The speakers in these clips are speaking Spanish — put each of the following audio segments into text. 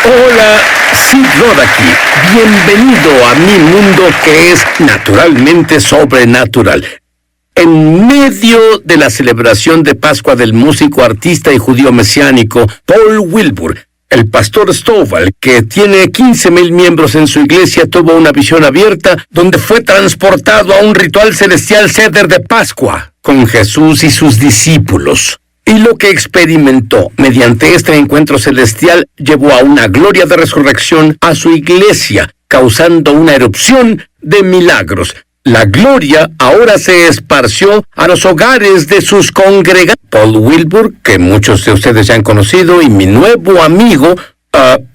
Hola, Sid Roth aquí. Bienvenido a mi mundo que es naturalmente sobrenatural. En medio de la celebración de Pascua del músico, artista y judío mesiánico Paul Wilbur, el pastor Stovall, que tiene 15,000 miembros en su iglesia, tuvo una visión abierta donde fue transportado a un ritual celestial Seder de Pascua con Jesús y sus discípulos. Y lo que experimentó mediante este encuentro celestial llevó a una gloria de resurrección a su iglesia, causando una erupción de milagros. La gloria ahora se esparció a los hogares de sus congregantes. Paul Wilbur, que muchos de ustedes ya han conocido, y mi nuevo amigo,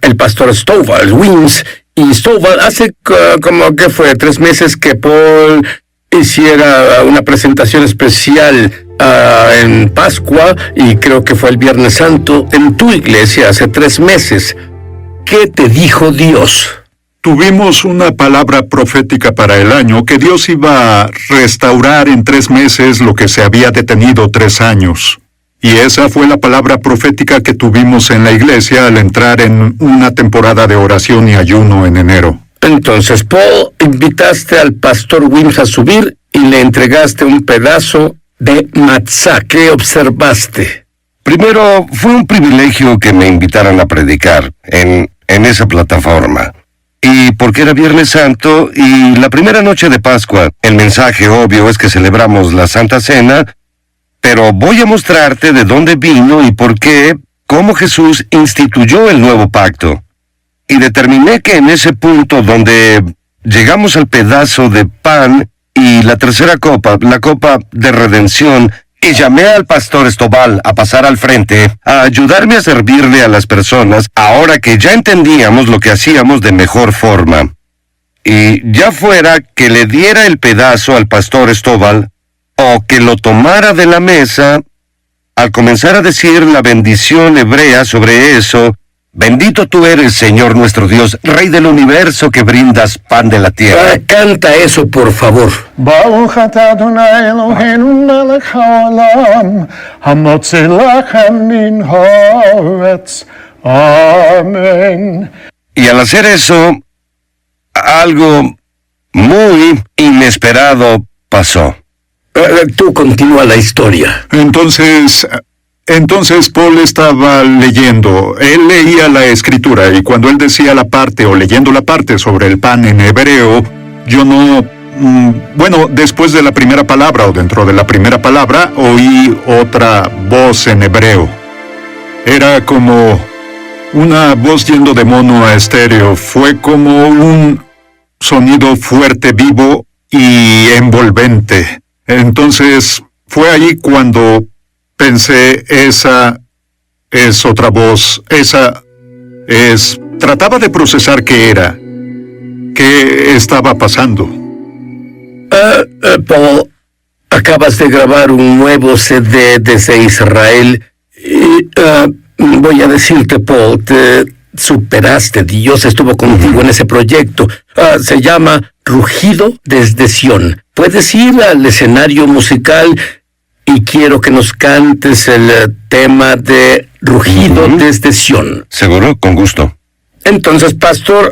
el pastor Stovall Weems. Y Stovall hace como que fue 3 meses que Paul hiciera una presentación especial en Pascua, y creo que fue el Viernes Santo, en tu iglesia hace 3 meses. ¿Qué te dijo Dios? Tuvimos una palabra profética para el año que Dios iba a restaurar en 3 meses lo que se había detenido 3 años. Y esa fue la palabra profética que tuvimos en la iglesia al entrar en una temporada de oración y ayuno en enero. Entonces, Paul, invitaste al pastor Weems a subir y le entregaste un pedazo de matzá. ¿Qué observaste? Primero, fue un privilegio que me invitaran a predicar en esa plataforma. Y porque era Viernes Santo y la primera noche de Pascua, el mensaje obvio es que celebramos la Santa Cena, pero voy a mostrarte de dónde vino y por qué, cómo Jesús instituyó el nuevo pacto. Y determiné que en ese punto donde llegamos al pedazo de pan y la tercera copa, la copa de redención, y llamé al pastor Stovall a pasar al frente, a ayudarme a servirle a las personas, ahora que ya entendíamos lo que hacíamos de mejor forma. Y ya fuera que le diera el pedazo al pastor Stovall, o que lo tomara de la mesa, al comenzar a decir la bendición hebrea sobre eso, bendito tú eres, Señor nuestro Dios, Rey del universo que brindas pan de la tierra. Canta eso, por favor. Baruch atah Adonai Eloheinu melech haolam, hamotzi lachem min haaretz. Amén. Y al hacer eso, algo muy inesperado pasó. Tú continúa la historia. Entonces Paul estaba leyendo. Él leía la escritura y cuando él decía la parte o leyendo la parte sobre el pan en hebreo, yo no... Bueno, después de la primera palabra o dentro de la primera palabra, oí otra voz en hebreo. Era como una voz yendo de mono a estéreo. Fue como un sonido fuerte, vivo y envolvente. Entonces, fue ahí cuando pensé, esa es otra voz, trataba de procesar qué estaba pasando. Paul, acabas de grabar un nuevo CD desde Israel y voy a decirte, Paul, te superaste. Dios estuvo contigo en ese proyecto. Se llama Rugido desde Sión. Puedes ir al escenario musical y quiero que nos cantes el tema de Rugido desde Sión. Seguro, con gusto. Entonces, pastor,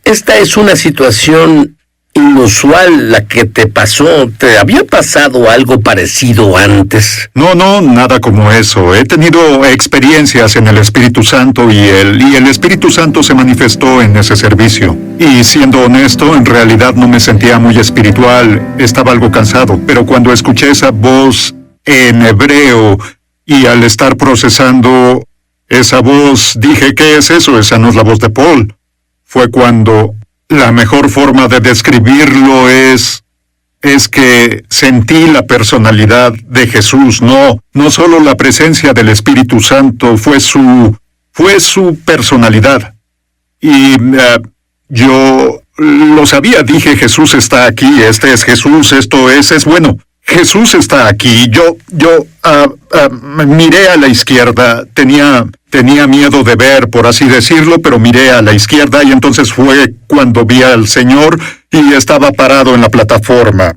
esta es una situación inusual la que te pasó. ¿Te había pasado algo parecido antes? No, nada como eso. He tenido experiencias en el Espíritu Santo y el Espíritu Santo se manifestó en ese servicio. Y siendo honesto, en realidad no me sentía muy espiritual, estaba algo cansado. Pero cuando escuché esa voz en hebreo y al estar procesando esa voz, dije, ¿qué es eso? Esa no es la voz de Paul. Fue cuando... La mejor forma de describirlo es que sentí la personalidad de Jesús, no solo la presencia del Espíritu Santo, fue su personalidad. Y yo lo sabía, dije, Jesús está aquí, este es Jesús, esto es bueno. Jesús está aquí. Yo miré a la izquierda, tenía miedo de ver, por así decirlo, pero miré a la izquierda y entonces fue cuando vi al Señor y estaba parado en la plataforma.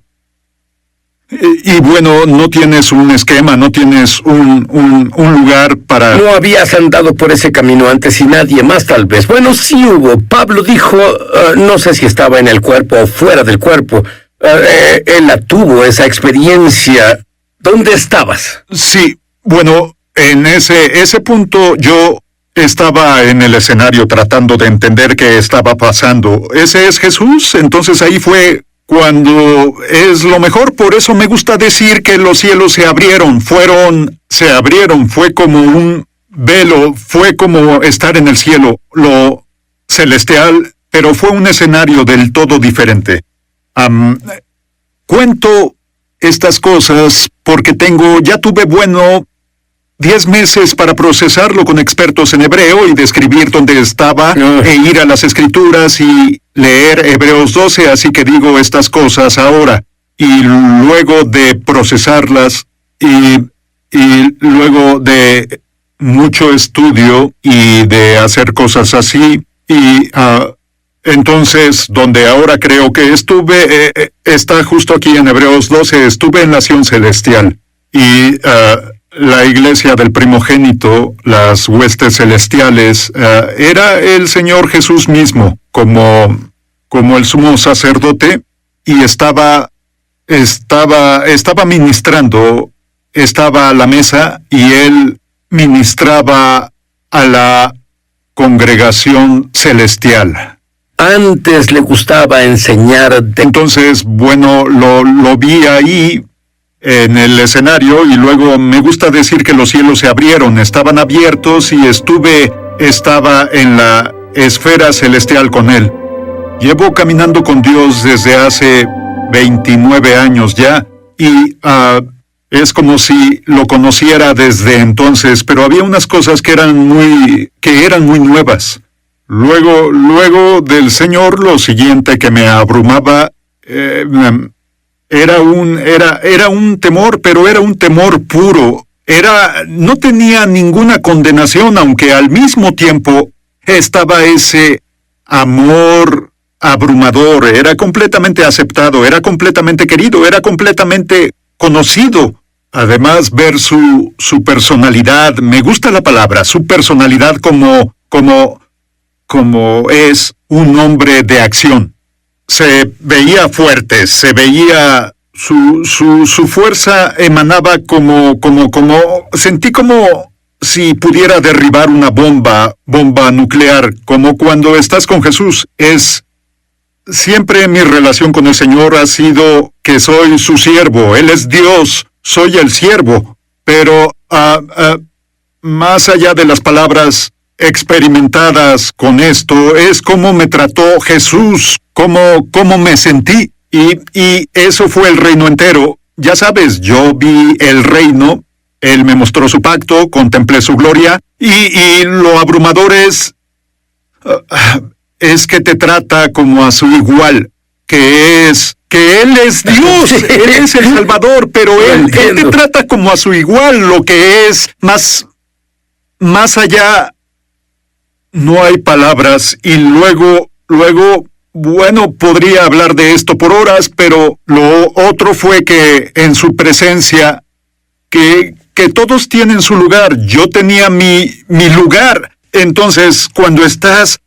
Y bueno, no tienes un esquema, no tienes un lugar para... No habías andado por ese camino antes y nadie más tal vez. Bueno, sí hubo. Pablo dijo, no sé si estaba en el cuerpo o fuera del cuerpo. Él la tuvo, esa experiencia. ¿Dónde estabas? Sí, bueno, en ese punto yo estaba en el escenario tratando de entender qué estaba pasando. ¿Ese es Jesús? Entonces ahí fue cuando es lo mejor. Por eso me gusta decir que los cielos se abrieron, fue como un velo, fue como estar en el cielo, lo celestial, pero fue un escenario del todo diferente. Cuento estas cosas porque ya tuve 10 meses para procesarlo con expertos en hebreo y describir dónde estaba e ir a las escrituras y leer Hebreos 12, así que digo estas cosas ahora. Y luego de procesarlas y luego de mucho estudio y de hacer cosas así, y entonces, donde ahora creo que estuve, está justo aquí en Hebreos 12, estuve en la Sion celestial. Y la iglesia del primogénito, las huestes celestiales, era el Señor Jesús mismo, como el sumo sacerdote, y estaba ministrando, estaba a la mesa, y él ministraba a la congregación celestial. Antes le gustaba enseñar. Entonces, bueno, lo vi ahí en el escenario y luego me gusta decir que los cielos se abrieron, estaban abiertos y estaba en la esfera celestial con él. Llevo caminando con Dios desde hace 29 años ya y es como si lo conociera desde entonces, pero había unas cosas que eran muy nuevas. Luego del Señor, lo siguiente que me abrumaba era un temor, pero era un temor puro. No tenía ninguna condenación, aunque al mismo tiempo estaba ese amor abrumador. Era completamente aceptado, era completamente querido, era completamente conocido. Además, ver su personalidad, me gusta la palabra, su personalidad como es un hombre de acción. Se veía fuerte, se veía su fuerza emanaba sentí como si pudiera derribar una bomba nuclear, como cuando estás con Jesús. Siempre mi relación con el Señor ha sido que soy su siervo, Él es Dios, soy el siervo, pero más allá de las palabras experimentadas con esto, es cómo me trató Jesús, cómo me sentí, y eso fue el reino entero. Ya sabes, yo vi el reino, Él me mostró su pacto, contemplé su gloria, y lo abrumador es que te trata como a su igual, que Él es Dios, Él es el Salvador, pero Él te trata como a su igual, lo que es más allá. No hay palabras, y luego, bueno, podría hablar de esto por horas, pero lo otro fue que en su presencia, que todos tienen su lugar, yo tenía mi lugar. Entonces, cuando estás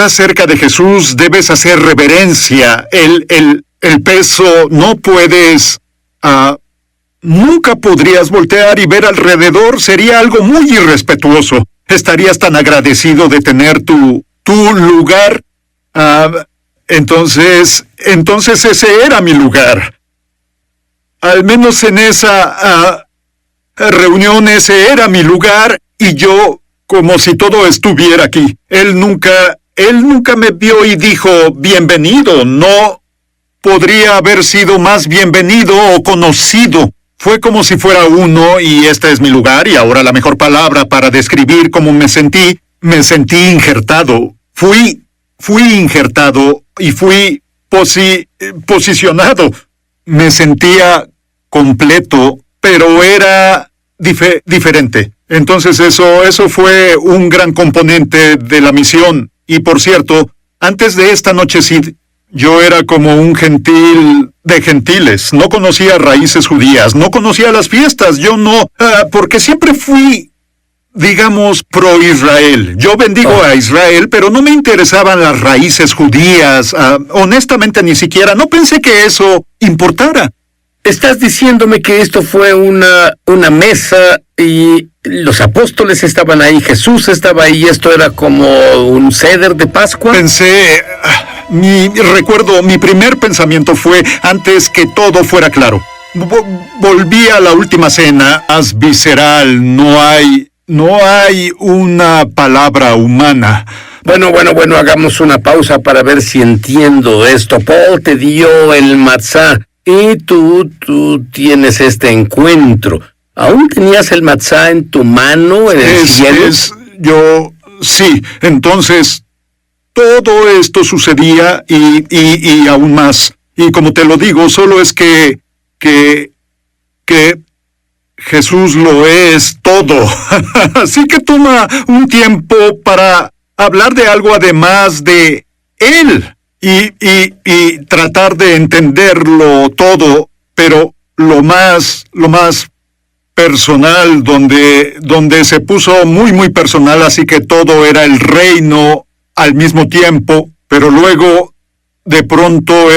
cerca de Jesús, debes hacer reverencia, el peso, no puedes, nunca podrías voltear y ver alrededor, sería algo muy irrespetuoso. Estarías tan agradecido de tener tu lugar. Entonces ese era mi lugar. Al menos en esa reunión ese era mi lugar y yo como si todo estuviera aquí. Él nunca me vio y dijo bienvenido. No podría haber sido más bienvenido o conocido. Fue como si fuera uno y este es mi lugar y ahora la mejor palabra para describir cómo me sentí injertado. Fui injertado y fui posicionado. Me sentía completo, pero era diferente. Entonces eso fue un gran componente de la misión. Y por cierto, antes de esta noche sí, Yo era como un gentil de gentiles. No conocía raíces judías, no conocía las fiestas. Yo no, porque siempre fui, digamos, pro-Israel. Yo bendigo a Israel, pero no me interesaban las raíces judías. Honestamente, ni siquiera. No pensé que eso importara. ¿Estás diciéndome que esto fue una mesa y los apóstoles estaban ahí, Jesús estaba ahí, esto era como un ceder de Pascua? Pensé... Recuerdo, mi primer pensamiento fue, antes que todo fuera claro, volví a la última cena, más visceral, no hay una palabra humana. Bueno, hagamos una pausa para ver si entiendo esto. Paul te dio el matzá y tú tienes este encuentro. ¿Aún tenías el matzá en tu mano en el cielo? Sí, entonces... Todo esto sucedía y aún más. Y como te lo digo, solo es que Jesús lo es todo. Así que toma un tiempo para hablar de algo además de Él y tratar de entenderlo todo, pero lo más personal, donde se puso muy, muy personal, así que todo era el reino al mismo tiempo, pero luego de pronto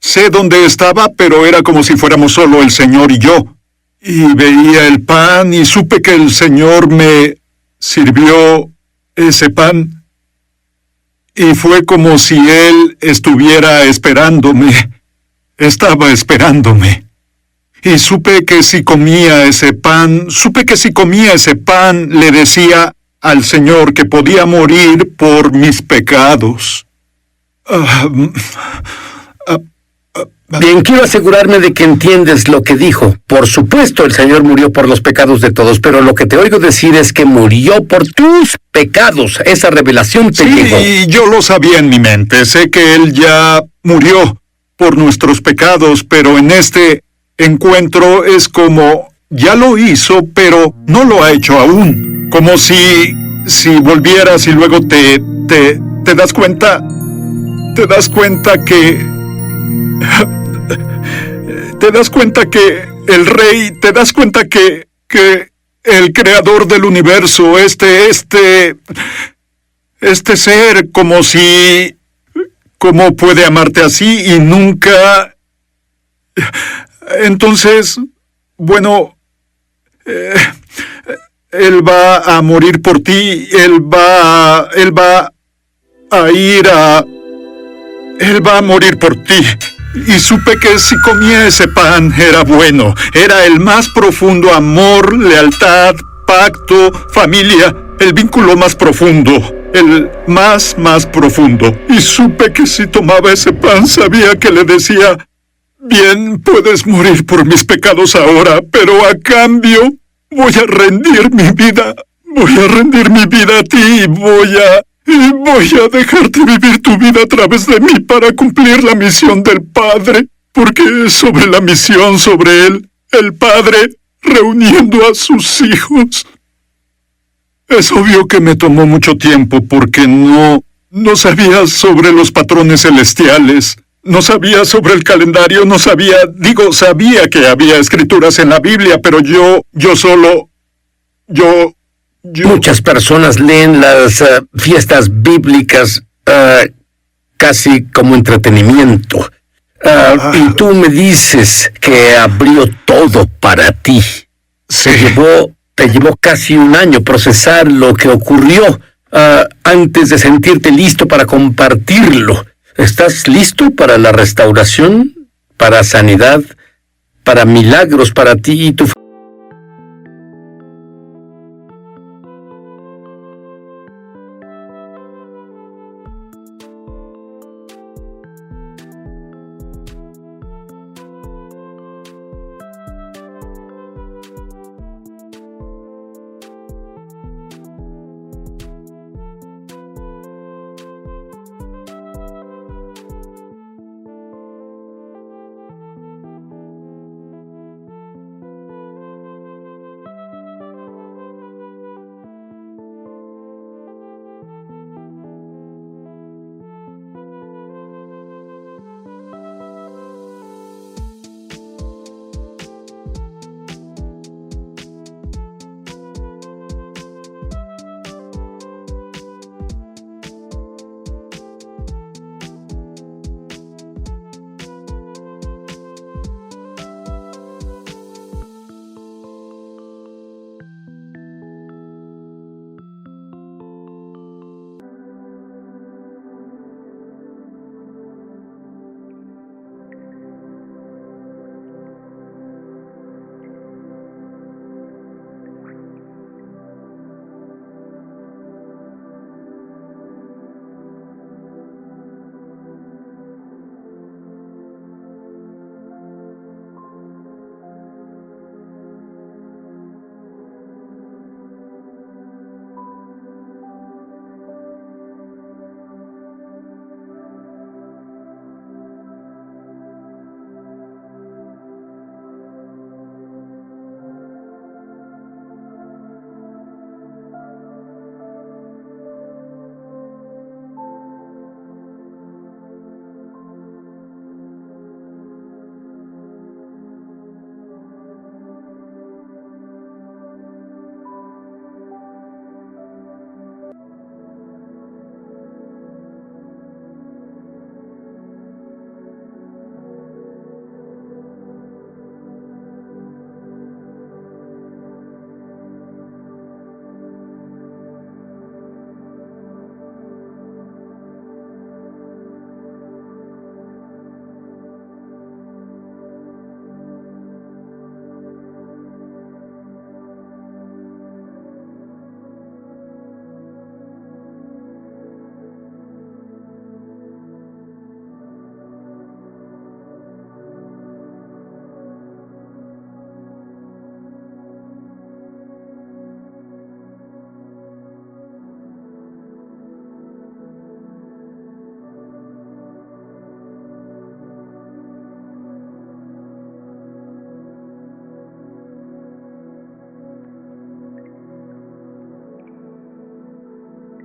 sé dónde estaba, pero era como si fuéramos solo el Señor y yo. Y veía el pan y supe que el Señor me sirvió ese pan. Y fue como si Él estuviera esperándome. Estaba esperándome. Y supe que si comía ese pan, le decía al Señor que podía morir por mis pecados. Bien, quiero asegurarme de que entiendes lo que dijo. Por supuesto, el Señor murió por los pecados de todos, pero lo que te oigo decir es que murió por tus pecados. Esa revelación te llegó. Sí, yo lo sabía en mi mente. Sé que Él ya murió por nuestros pecados, pero en este encuentro es como... Ya lo hizo, pero no lo ha hecho aún. Como si volvieras y luego te das cuenta... Te das cuenta que el rey... Te das cuenta que el creador del universo, este ser, ¿cómo puede amarte así y nunca... Entonces, bueno... Él va a morir por ti, Él va a morir por ti. Y supe que si comía ese pan era bueno, era el más profundo amor, lealtad, pacto, familia, el vínculo más profundo, el más profundo. Y supe que si tomaba ese pan sabía que le decía... Bien, puedes morir por mis pecados ahora, pero a cambio voy a rendir mi vida a ti y voy a dejarte vivir tu vida a través de mí para cumplir la misión del Padre, porque es sobre la misión, sobre Él, el Padre reuniendo a sus hijos. Es obvio que me tomó mucho tiempo porque no sabía sobre los patrones celestiales. No sabía sobre el calendario, sabía que había escrituras en la Biblia, pero yo... Muchas personas leen las fiestas bíblicas casi como entretenimiento. Y tú me dices que abrió todo para ti. Sí. Te llevó casi un año procesar lo que ocurrió antes de sentirte listo para compartirlo. ¿Estás listo para la restauración, para sanidad, para milagros para ti y tu familia?